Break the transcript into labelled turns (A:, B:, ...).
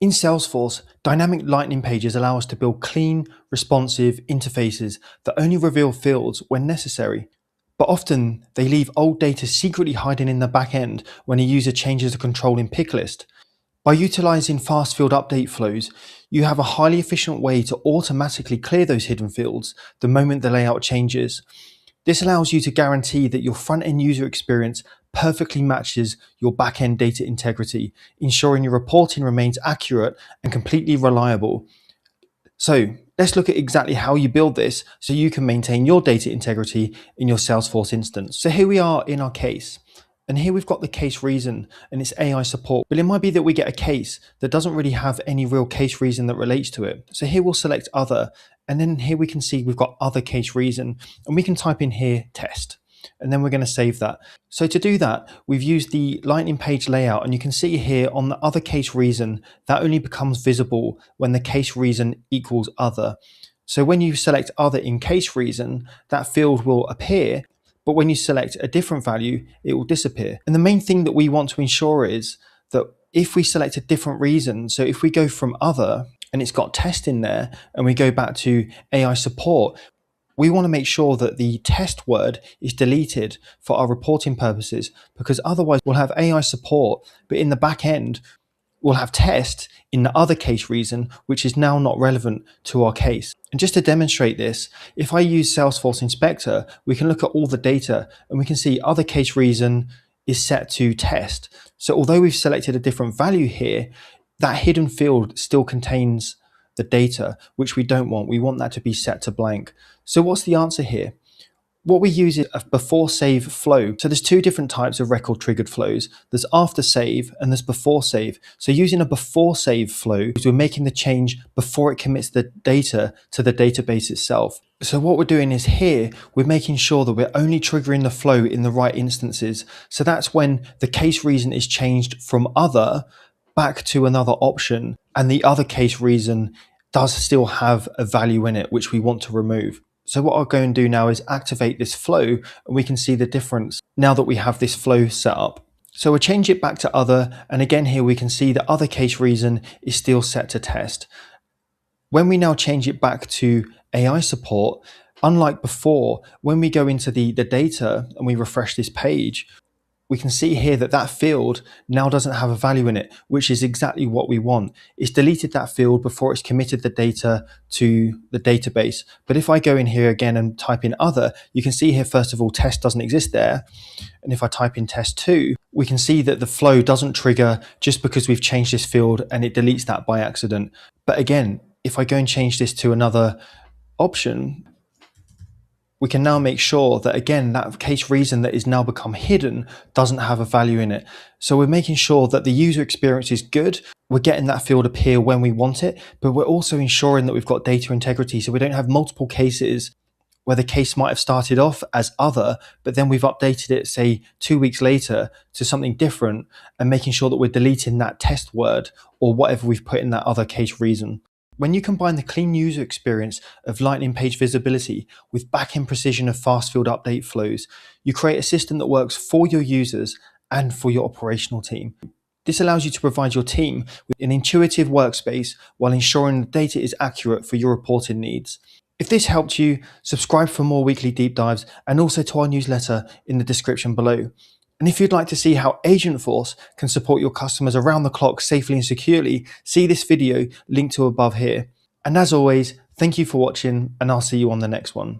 A: In Salesforce, dynamic lightning pages allow us to build clean, responsive interfaces that only reveal fields when necessary. But often, they leave old data secretly hiding in the back end when a user changes the control in picklist. By utilizing fast field update flows, you have a highly efficient way to automatically clear those hidden fields the moment the layout changes. This allows you to guarantee that your front-end user experience perfectly matches your back-end data integrity, ensuring your reporting remains accurate and completely reliable. So let's look at exactly how you build this so you can maintain your data integrity in your Salesforce instance. So here we are in our case. And here we've got the case reason and it's AI support. But it might be that we get a case that doesn't really have any real case reason that relates to it. So here we'll select other, and then here we can see we've got other case reason, and we can type in here test. And then we're going to save that. So to do that, we've used the lightning page layout, and you can see here on the other case reason, that only becomes visible when the case reason equals other. So when you select other in case reason, that field will appear, but when you select a different value, it will disappear. And the main thing that we want to ensure is that if we select a different reason, so if we go from other and it's got test in there and we go back to AI support, we want to make sure that the test word is deleted for our reporting purposes, because otherwise we'll have AI support, but in the back end, we'll have test in the other case reason, which is now not relevant to our case. And just to demonstrate this, if I use Salesforce Inspector, we can look at all the data and we can see other case reason is set to test. So although we've selected a different value here, that hidden field still contains the data, which we don't want. We want that to be set to blank. So what's the answer here? What we use is a before save flow. So there's two different types of record triggered flows. There's after save and there's before save. So using a before save flow, we're making the change before it commits the data to the database itself. So what we're doing is here, we're making sure that we're only triggering the flow in the right instances. So that's when the case reason is changed from other back to another option, and the other case reason does still have a value in it, which we want to remove. So what I'll go and do now is activate this flow, and we can see the difference now that we have this flow set up. So we'll change it back to other, and again here we can see the other case reason is still set to test. When we now change it back to AI support, unlike before, when we go into the data and we refresh this page, we can see here that that field now doesn't have a value in it, which is exactly what we want. It's deleted that field before it's committed the data to the database. But if I go in here again and type in other, you can see here, first of all, test doesn't exist there. And if I type in test 2, we can see that the flow doesn't trigger just because we've changed this field and it deletes that by accident. But again, if I go and change this to another option, we can now make sure that, again, that case reason that is now become hidden doesn't have a value in it. So we're making sure that the user experience is good. We're getting that field appear when we want it, but we're also ensuring that we've got data integrity. So we don't have multiple cases where the case might have started off as other, but then we've updated it, say 2 weeks later, to something different, and making sure that we're deleting that test word or whatever we've put in that other case reason. When you combine the clean user experience of lightning page visibility with back-end precision of fast field update flows, you create a system that works for your users and for your operational team. This allows you to provide your team with an intuitive workspace while ensuring the data is accurate for your reporting needs. If this helped you, subscribe for more weekly deep dives and also to our newsletter in the description below. And if you'd like to see how Agentforce can support your customers around the clock safely and securely, see this video linked to above here. And as always, thank you for watching, and I'll see you on the next one.